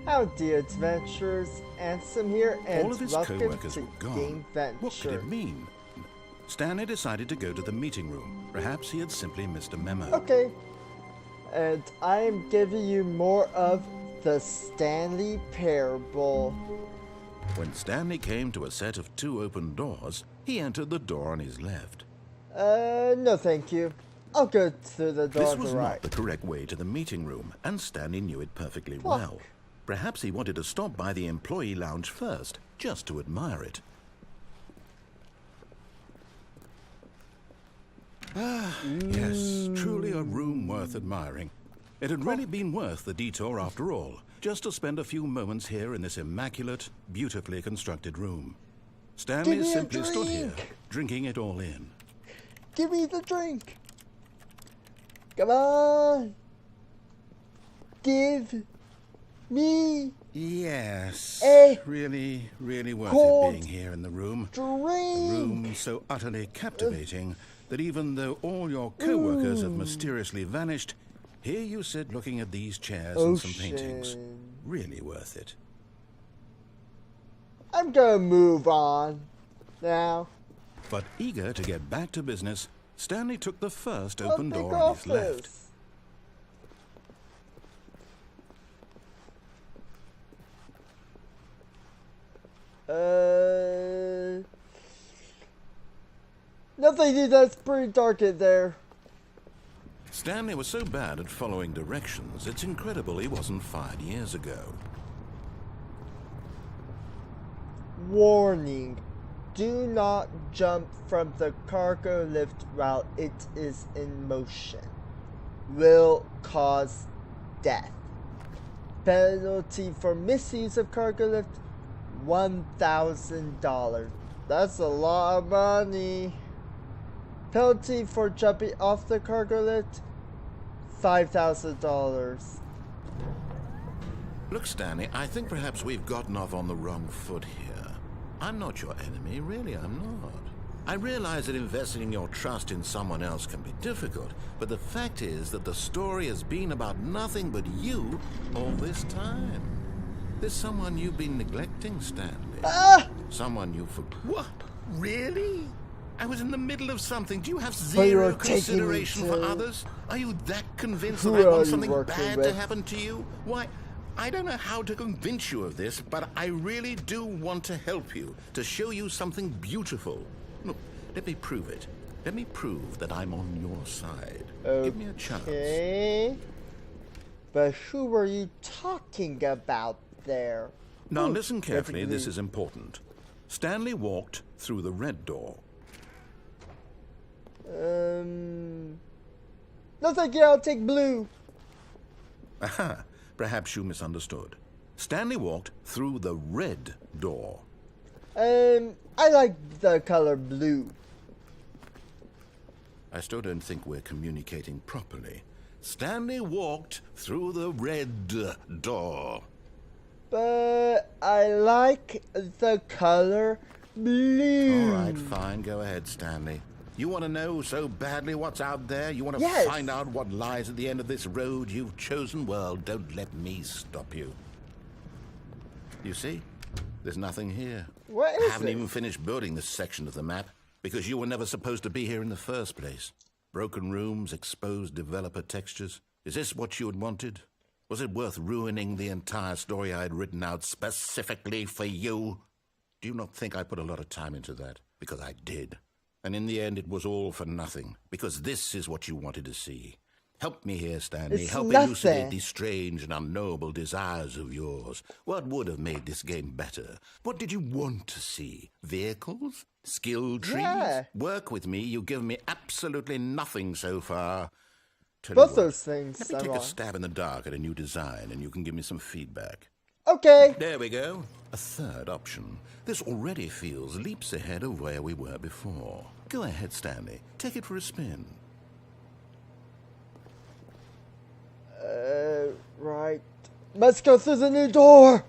Howdy, adventurers. Ansem here, and All of his welcome co-workers to were gone. Gameventure. What could it mean? Stanley decided to go to the meeting room. Perhaps he had simply missed a memo. Okay. And I am giving you more of the Stanley Parable. When Stanley came to a set of 2 open doors, he entered the door on his left. No thank you. I'll go through the door This on was the not right. the correct way to the meeting room, and Stanley knew it perfectly well. Perhaps he wanted to stop by the employee lounge first, just to admire it. Yes, truly a room worth admiring. It had really been worth the detour after all, just to spend a few moments here in this immaculate, beautifully constructed room. Stanley simply stood here, drinking it all in. Give me the drink. Come on. Give me Yes, a really worth cold it being here in the room. drink. A room so utterly captivating that even though all your co-workers have mysteriously vanished, here you sit looking at these chairs and some paintings. Really worth it. I'm gonna move on now. But eager to get back to business, Stanley took the first open door on his left. Nothing, that's pretty dark in there. Stanley was so bad at following directions, it's incredible he wasn't fired years ago. Warning. Do not jump from the cargo lift while it is in motion. Will cause death. Penalty for misuse of cargo lift, $1,000. That's a lot of money. Penalty for jumping off the cargo lift, $5,000. Look, Stanley, I think perhaps we've gotten off on the wrong foot here. I'm not your enemy, really, I'm not. I realize that investing in your trust in someone else can be difficult, but the fact is that the story has been about nothing but you all this time. There's someone you've been neglecting, Stanley. Someone you forgot. What? Really? I was in the middle of something. Do you have zero consideration for others? Are you that convinced that I want something bad to happen to you? Why, I don't know how to convince you of this, but I really do want to help you, to show you something beautiful. Look, let me prove it. Let me prove that I'm on your side. Give me a chance. Okay. But who were you talking about there? Now listen carefully, this is important. Stanley walked through the red door. No thank you, I'll take blue. Aha, perhaps you misunderstood. Stanley walked through the red door. I like the color blue. I still don't think we're communicating properly. Stanley walked through the red door. But I like the color blue. All right, fine. Go ahead, Stanley. You want to know so badly what's out there? You want to find out what lies at the end of this road you've chosen? Well, don't let me stop you. You see? There's nothing here. What is I haven't even finished building this section of the map because you were never supposed to be here in the first place. Broken rooms, exposed developer textures. Is this what you had wanted? Was it worth ruining the entire story I had written out specifically for you? Do you not think I put a lot of time into that? Because I did. And in the end, it was all for nothing, because this is what you wanted to see. Help me here, Stanley. Help elucidate these strange and unknowable desires of yours. What would have made this game better? What did you want to see? Vehicles? Skill trees? Work with me. You've given me absolutely nothing so far. Both those things. Let me take a stab in the dark at a new design, and you can give me some feedback. Okay. There we go. A third option. This already feels leaps ahead of where we were before. Go ahead, Stanley. Take it for a spin. Right. Let's go through the new door.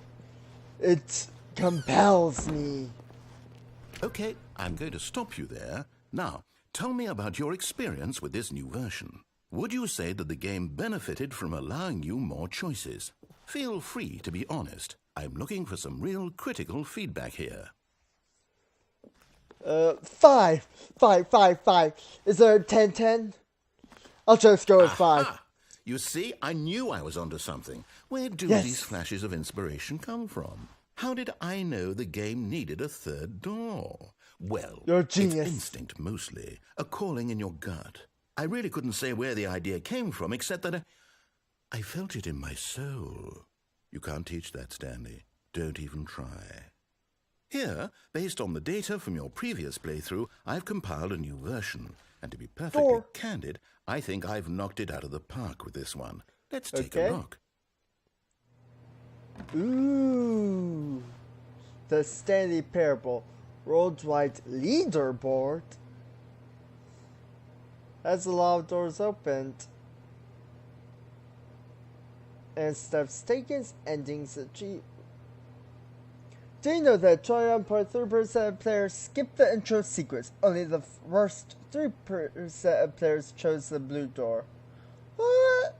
It compels me. Okay, I'm going to stop you there. Now, tell me about your experience with this new version. Would you say that the game benefited from allowing you more choices? Feel free to be honest. I'm looking for some real critical feedback here. 5. Is there a 10-10? I'll just go with 5. You see, I knew I was onto something. Where do these flashes of inspiration come from? How did I know the game needed a third door? Well, you're a genius. It's instinct mostly, a calling in your gut. I really couldn't say where the idea came from, except that I felt it in my soul. You can't teach that, Stanley. Don't even try. Here, based on the data from your previous playthrough, I've compiled a new version. And to be perfectly candid, I think I've knocked it out of the park with this one. Let's take a look. Ooh. The Stanley Parable Worldwide Leaderboard. Has a lot of doors opened. And steps taken, endings achieved. Do you know that 21.3% of players skipped the intro sequence? Only the worst 3% of players chose the blue door. What?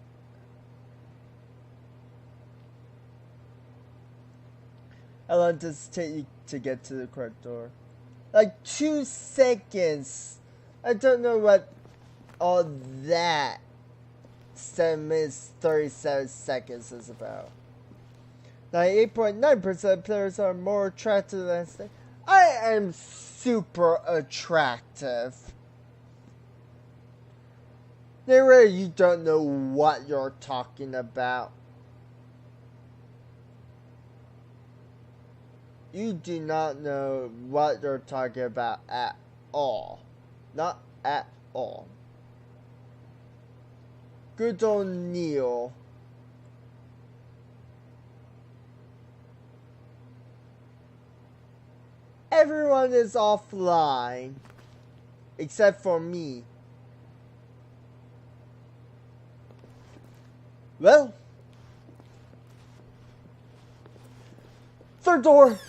How long does it take you to get to the correct door? Like 2 seconds. I don't know what all that 7 minutes 37 seconds is about. 98.9% of players are more attractive than Stanley. I am super attractive. Narrator, you don't know what you're talking about. You do not know what you're talking about at all. Not at all. Good old Neil. Everyone is offline. Except for me. Well. Third door.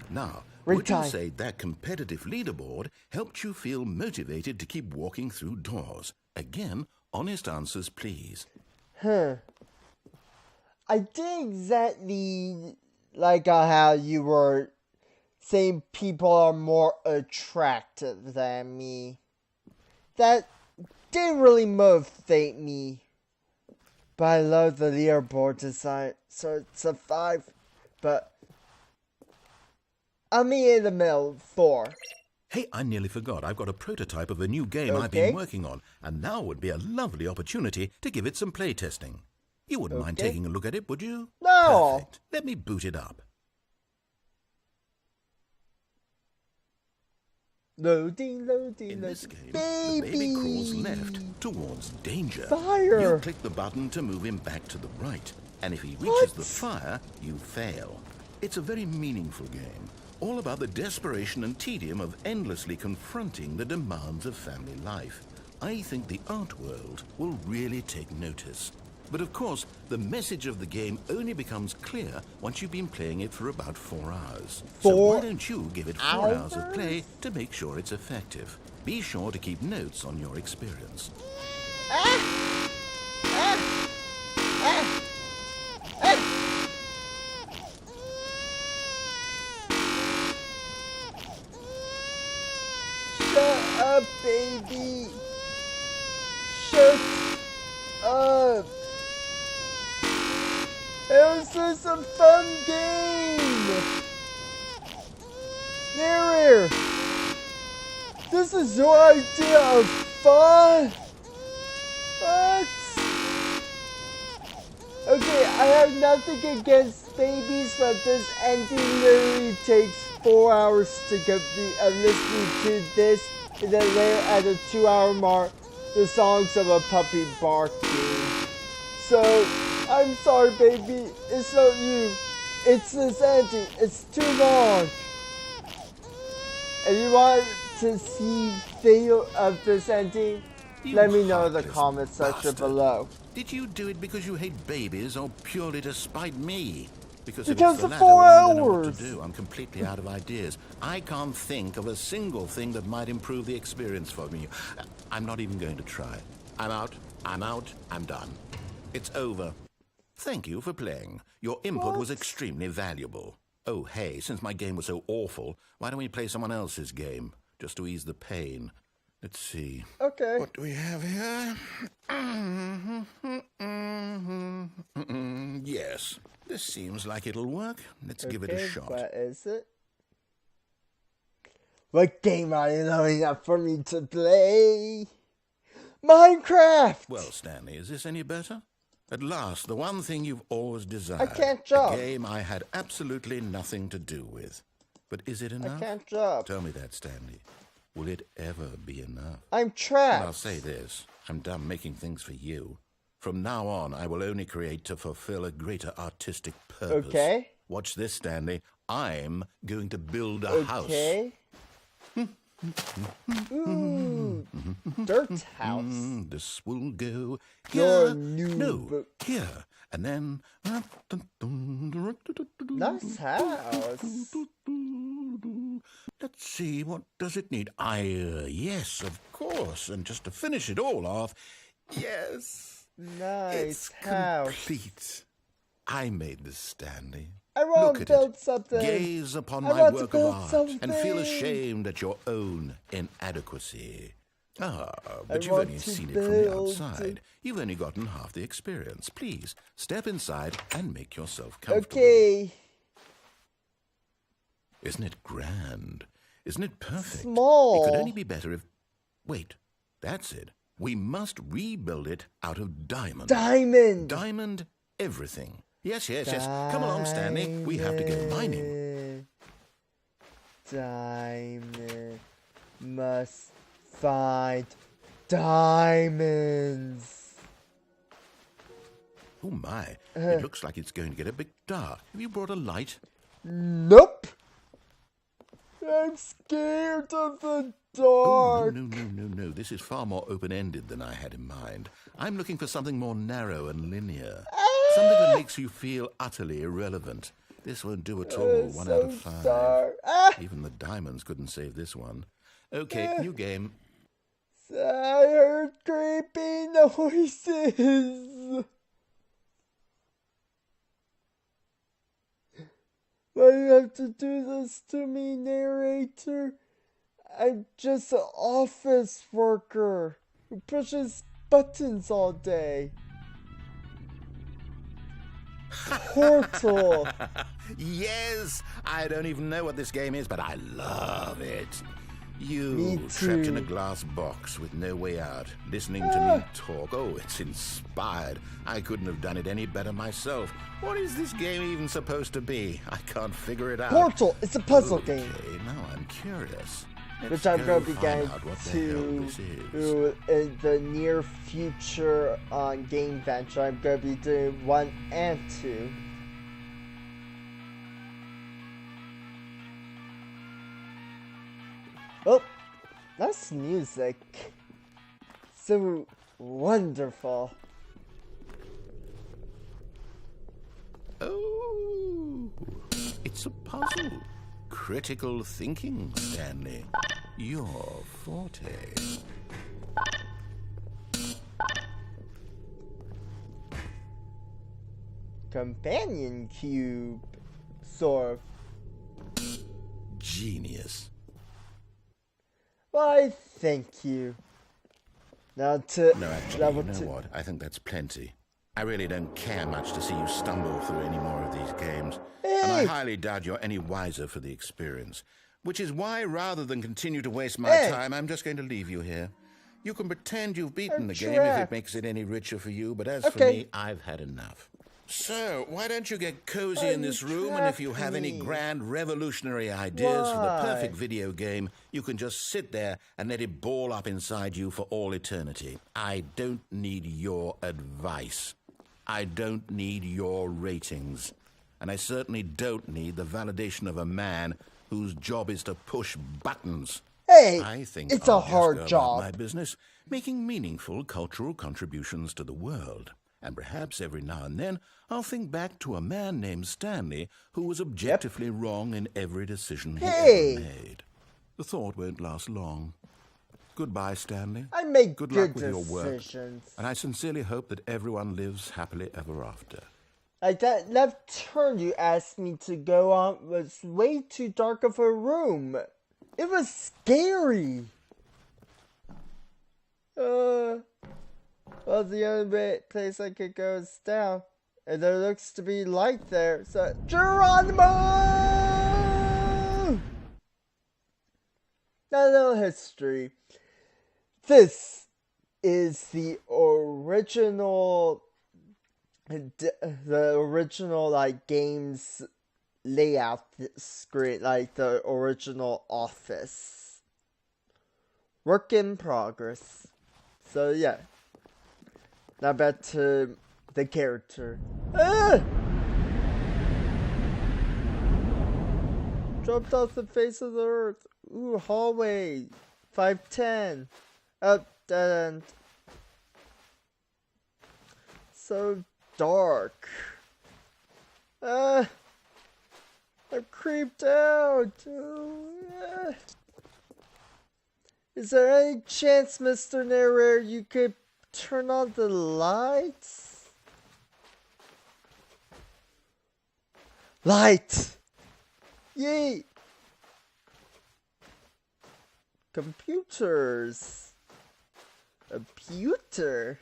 Now, would you say that competitive leaderboard helped you feel motivated to keep walking through doors? Again, honest answers, please. I didn't exactly like how you were saying people are more attractive than me. That didn't really motivate me. But I love the leaderboard design, so it's a 5. But I'm in the middle, 4. Hey, I nearly forgot. I've got a prototype of a new game I've been working on, and now would be a lovely opportunity to give it some playtesting. You wouldn't mind taking a look at it, would you? No. Perfect. Let me boot it up. Loading. In this game, baby. The baby crawls left towards danger. Fire. You click the button to move him back to the right, and if he reaches the fire, you fail. It's a very meaningful game, all about the desperation and tedium of endlessly confronting the demands of family life. I think the art world will really take notice. But of course, the message of the game only becomes clear once you've been playing it for about 4 hours. So why don't you give it 4 hours of play to make sure it's effective? Be sure to keep notes on your experience. Shut up, baby. Shut up. It was just a fun game. Narrator, this is your idea of fun? What? Okay, I have nothing against babies, but this ending literally takes 4 hours to complete. I'm listening to this, and then later at the 2-hour mark, the songs of a puppy barking. So, I'm sorry, baby. It's not you. It's this ending. It's too long. If you want to see video of this ending, let me know in the comment section below. Did you do it because you hate babies or purely to spite me? Because it if it's for the latter, 4 I don't know hours. what to do. I'm completely out of ideas. I can't think of a single thing that might improve the experience for me. I'm not even going to try. I'm out. I'm done. It's over. Thank you for playing. Your input was extremely valuable. Oh, hey, since my game was so awful, why don't we play someone else's game, just to ease the pain? Let's see. Okay. What do we have here? Yes, this seems like it'll work. Let's give it a shot. What is it? What game are you loading up for me to play? Minecraft! Well, Stanley, is this any better? At last, the one thing you've always desired. I can't jump. A game I had absolutely nothing to do with. But is it enough? I can't jump. Tell me that, Stanley. Will it ever be enough? I'm trapped. And I'll say this. I'm done making things for you. From now on, I will only create to fulfill a greater artistic purpose. Okay. Watch this, Stanley. I'm going to build a house. Okay. Ooh, dirt house. This will go Your here. new No, here. And then... Nice house. Let's see, what does it need? Yes, of course. And just to finish it all off, yes. Nice It's house. complete. I made this, Stanley. I want to build something. Gaze upon I my want to work of build art something. and feel ashamed at your own inadequacy. But you've want only to seen it from the build. outside. You've only gotten half the experience. Please, step inside and make yourself comfortable. Okay. Isn't it grand? Isn't it perfect? Small. It could only be better if... Wait, that's it. We must rebuild it out of diamond. Diamond. Diamond everything. Yes. Come along, Stanley. We have to go mining. Diamond. Must find diamonds. Oh, my. It looks like it's going to get a bit dark. Have you brought a light? Nope. I'm scared of the dark. No. This is far more open-ended than I had in mind. I'm looking for something more narrow and linear. Something that makes you feel utterly irrelevant. This won't do at all. 1 out of 5. Dark. Even the diamonds couldn't save this one. Okay, new game. I heard creepy noises. Why do you have to do this to me, narrator? I'm just an office worker who pushes buttons all day. Portal. Yes! I don't even know what this game is, but I love it. Me You, too. trapped in a glass box with no way out, listening to me talk. Oh, it's inspired. I couldn't have done it any better myself. What is this game even supposed to be? I can't figure it out. Portal. It's a puzzle Okay, game. now I'm curious. Let's Which I'm go going to be find getting out what the hell to this is. in the near future on Gameventure. I'm going to be doing 1 and 2. Oh, that's music. So wonderful. Oh, it's a puzzle. Critical thinking, Stanley. Your forte. Companion cube. Sort of. Genius. Why, thank you. Now to No, actually, level you know 2. what? I think that's plenty. I really don't care much to see you stumble through any more of these games. And I Hey! highly doubt you're any wiser for the experience. Which is why, rather than continue to waste my Hey! time, I'm just going to leave you here. You can pretend you've beaten I'm the game if it trapped. makes it any richer for you, but as for Okay. me, I've had enough. So, why don't you get cozy in You this room, and if you trapped have any me. grand revolutionary ideas for the Why? perfect video game, you can just sit there and let it ball up inside you for all eternity. I don't need your advice. I don't need your ratings. And I certainly don't need the validation of a man whose job is to push buttons. Hey, I think it's I'll a hard just go about job. my business, making meaningful cultural contributions to the world. And perhaps every now and then I'll think back to a man named Stanley who was objectively wrong in every decision he Hey! ever made. The thought won't last long. Goodbye, Stanley. I make Good good luck with your work. decisions. And I sincerely hope that everyone lives happily ever after. Like that left turn you asked me to go on was way too dark of a room. It was scary. Well, the only place I could go is down. And there looks to be light there, so Geronimo! Now, a little history. This is the original like game's layout screen, like the original office. Work in progress. So yeah. Now back to the character. Ah! Dropped off the face of the earth. Ooh, hallway. 510. Up, dead end. So dark. I'm creeped out. Is there any chance, Mr. Narrator, you could turn on the lights? Light! Yay! Computers. A pewter.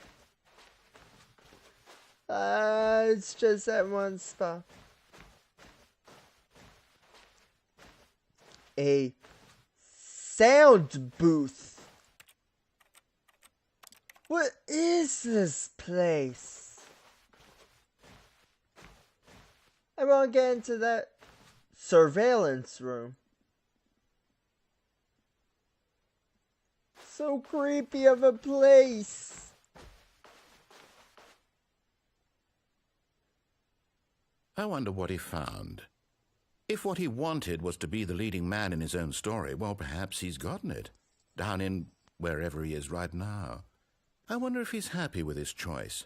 It's just at one spot. A sound booth. What is this place? I want to get into that surveillance room. So creepy of a place. I wonder what he found. If what he wanted was to be the leading man in his own story, well, perhaps he's gotten it. Down in wherever he is right now. I wonder if he's happy with his choice,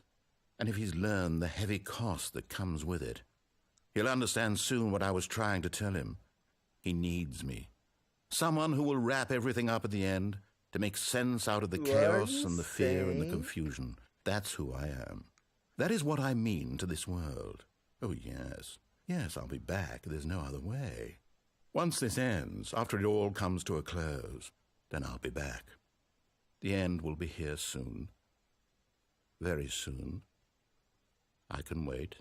and if he's learned the heavy cost that comes with it. He'll understand soon what I was trying to tell him. He needs me. Someone who will wrap everything up at the end, to make sense out of the chaos and the fear and the confusion. That's who I am. That is what I mean to this world. Oh, yes. Yes, I'll be back. There's no other way. Once this ends, after it all comes to a close, then I'll be back. The end will be here soon. Very soon. I can wait.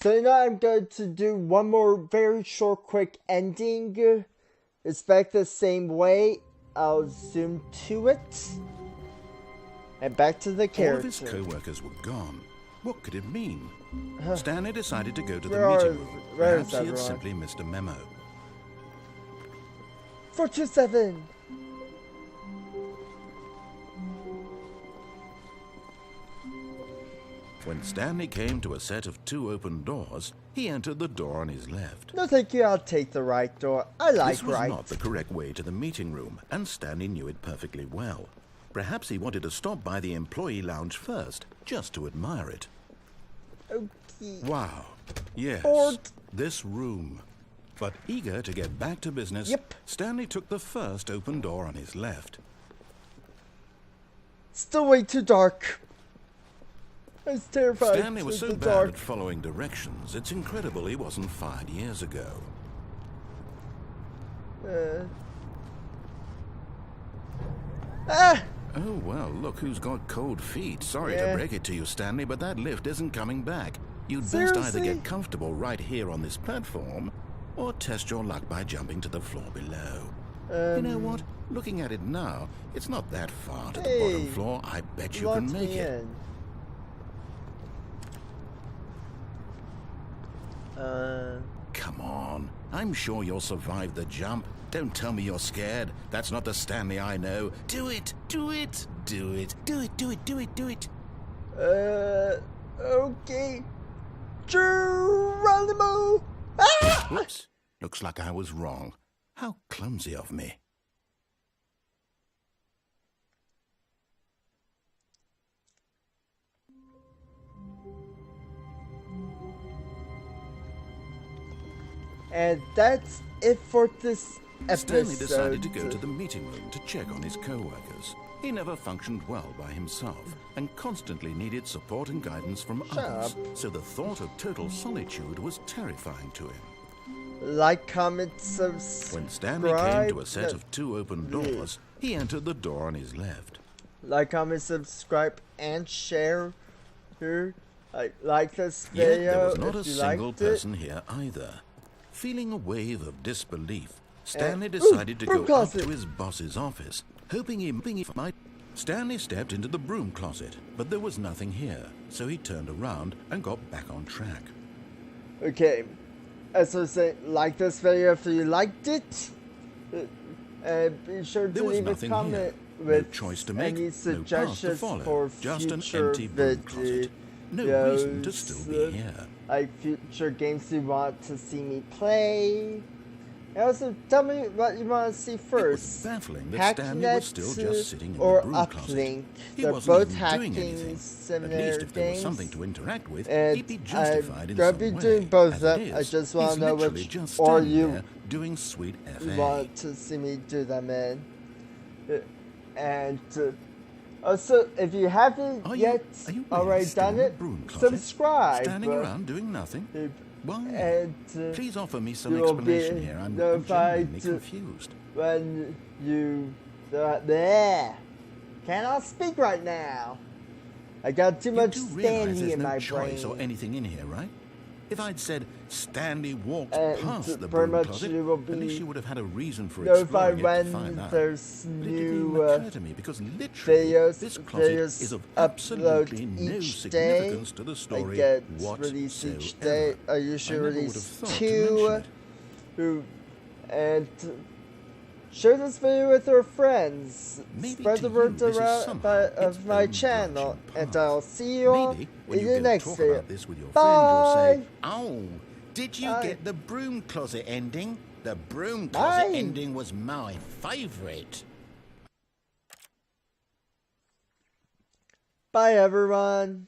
So now I'm going to do one more very short, quick ending. It's back the same way. I'll zoom to it. And back to the character. All of his co-workers were gone. What could it mean? Stanley decided to go to the meeting room. Perhaps he had simply missed a memo. 427! When Stanley came to a set of 2 open doors, he entered the door on his left. No thank you, I'll take the right door. I like This was right. not the correct way to the meeting room, and Stanley knew it perfectly well. Perhaps he wanted to stop by the employee lounge first, just to admire it. Okay. Wow. Yes, this room. But eager to get back to business, Stanley took the first open door on his left. Still way too dark. I was terrified. Stanley was so bad at following directions, it's incredible he wasn't fired years ago. Oh, well, look who's got cold feet. Sorry to break it to you, Stanley, but that lift isn't coming back. You'd best either get comfortable right here on this platform, or test your luck by jumping to the floor below. You know what? Looking at it now, it's not that far to the bottom floor. I bet you can make it. Come on. I'm sure you'll survive the jump. Don't tell me you're scared. That's not the Stanley I know. Do it! Do it! Do it! Do it! Do it! Do it! Do it! Okay. Geronimo! Ah! Whoops. Looks like I was wrong. How clumsy of me. And that's it for this Stanley decided to go episode. to the meeting room to check on his co-workers. He never functioned well by himself and constantly needed support and guidance from others, so the thought of total solitude was terrifying to him. Like, comment, subscribe. When Stanley came to a set of 2 open doors, he entered the door on his left. Like, comment, subscribe, and share. Like this Yet video there was not a if you single liked person here either. Feeling a wave of disbelief, Stanley decided to go up to his boss's office, hoping he might. Stanley stepped into the broom closet, but there was nothing here, so he turned around and got back on track. Okay, as I was saying, like this video if you liked it, and be sure to There was leave a nothing comment here. with No choice to make, any no path to suggestions follow, for just an future empty broom closet. No reason to still be here. like future games you want to see me play. And also, tell me what you want to see It first. was baffling that Stanley was still just sitting in or the broom closet. Uplink. He They're wasn't both even doing hacking anything. similar At least if there was games. something to interact with, And he'd be justified in gonna some be way. doing both of As them. it I is, just want he's to know literally which just or standing you there doing sweet FA. want to see me do them in. And also, if you haven't Are you yet really already still done in the it, broom closet, subscribe. Standing around doing nothing? Why? And Please offer me some you will be explanation here. I'm notified genuinely confused. when you there. Cannot speak right now. I got too much You do realize Stanley there's in no my choice brain. or anything in here, right? If I'd said Stanley walked And past the pretty broom much closet, you will at least be you would have had a reason for notified exploring it to when find out. there's But it didn't new even occur to me because literally this closet is of absolutely no each significance day. to the I story get whatsoever. released each day. I usually I never would release have thought to 2. mention it. And share this video with your friends. Maybe Spread to the word you this is around somehow its of my own channel. branching And path. I'll see you all Maybe when in you the go next talk video. about this with your friend, you'll say, Bye! "Oh, did you Bye. get the broom closet ending? The broom closet Bye. ending was my favourite." Bye, everyone.